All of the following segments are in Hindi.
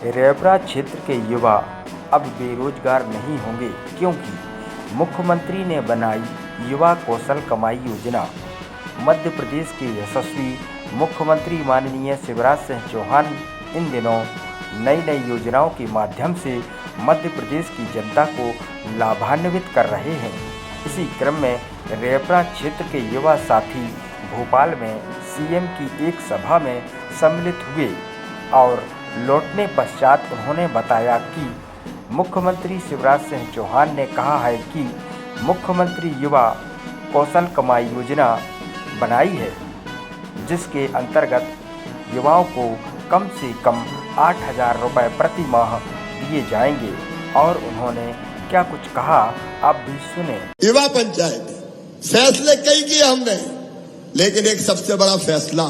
रेवरा क्षेत्र के युवा अब बेरोजगार नहीं होंगे, क्योंकि मुख्यमंत्री ने बनाई युवा कौशल कमाई योजना। मध्य प्रदेश के यशस्वी मुख्यमंत्री माननीय शिवराज सिंह चौहान इन दिनों नई नई योजनाओं के माध्यम से मध्य प्रदेश की जनता को लाभान्वित कर रहे हैं। इसी क्रम में रेवरा क्षेत्र के युवा साथी भोपाल में सीएम की एक सभा में सम्मिलित हुए और लौटने पश्चात उन्होंने बताया कि मुख्यमंत्री शिवराज सिंह चौहान ने कहा है कि मुख्यमंत्री युवा कौशल कमाई योजना बनाई है, जिसके अंतर्गत युवाओं को कम से कम 8,000 रुपये प्रति माह दिए जाएंगे। और उन्होंने क्या कुछ कहा, आप भी सुने। युवा पंचायत फैसले कई किए हमने, लेकिन एक सबसे बड़ा फैसला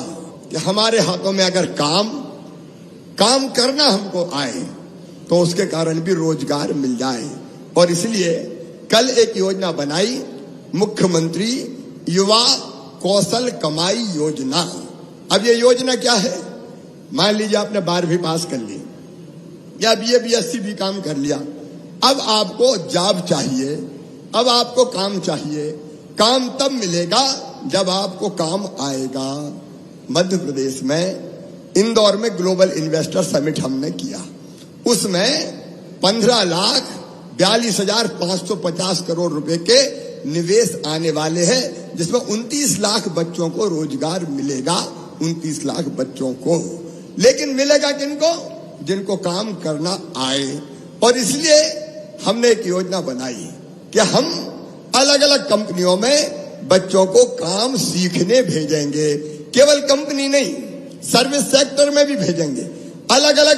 कि हमारे हाथों में अगर काम करना हमको आए तो उसके कारण भी रोजगार मिल जाए। और इसलिए कल एक योजना बनाई, मुख्यमंत्री युवा कौशल कमाई योजना। अब ये योजना क्या है? मान लीजिए आपने 12वीं पास कर ली या BA BSc भी काम कर लिया, अब आपको जॉब चाहिए, अब आपको काम चाहिए। काम तब मिलेगा जब आपको काम आएगा। मध्य प्रदेश में इंदौर में ग्लोबल इन्वेस्टर समिट हमने किया, उसमें 15,42,550 करोड़ रुपए के निवेश आने वाले हैं, जिसमें 29 लाख बच्चों को रोजगार मिलेगा। 29 लाख बच्चों को, लेकिन मिलेगा किनको? जिनको काम करना आए। और इसलिए हमने एक योजना बनाई कि हम अलग अलग कंपनियों में बच्चों को काम सीखने भेजेंगे। केवल कंपनी नहीं, सर्विस सेक्टर में भी भेजेंगे। अलग अलग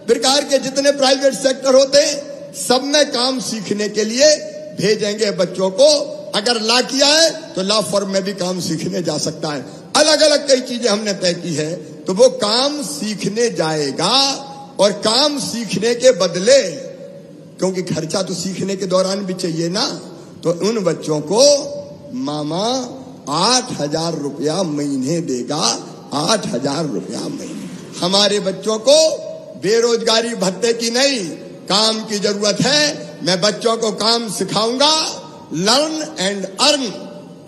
प्रकार के जितने प्राइवेट सेक्टर होते हैं, सब में काम सीखने के लिए भेजेंगे बच्चों को। अगर लॉ किया है तो लॉ फर्म में भी काम सीखने जा सकता है। अलग अलग कई चीजें हमने तय की है, तो वो काम सीखने जाएगा। और काम सीखने के बदले, क्योंकि खर्चा तो सीखने के दौरान भी चाहिए ना, तो उन बच्चों को मामा 8,000 रुपया महीने देगा। 8,000 रुपया महीने। हमारे बच्चों को बेरोजगारी भत्ते की नहीं, काम की जरूरत है। मैं बच्चों को काम सिखाऊंगा। लर्न एंड अर्न,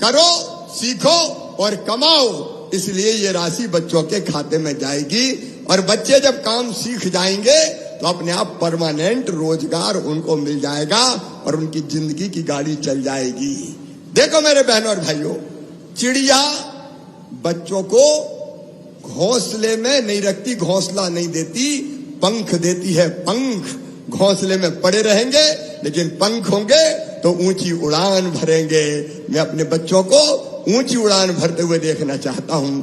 करो, सीखो और कमाओ। इसलिए ये राशि बच्चों के खाते में जाएगी। और बच्चे जब काम सीख जाएंगे तो अपने आप परमानेंट रोजगार उनको मिल जाएगा और उनकी जिंदगी की गाड़ी चल जाएगी। देखो मेरे बहनों और भाइयों, चिड़िया बच्चों को घोंसले में नहीं रखती, घोंसला नहीं देती, पंख देती है। पंख घोंसले में पड़े रहेंगे, लेकिन पंख होंगे तो ऊंची उड़ान भरेंगे। मैं अपने बच्चों को ऊंची उड़ान भरते हुए देखना चाहता हूं।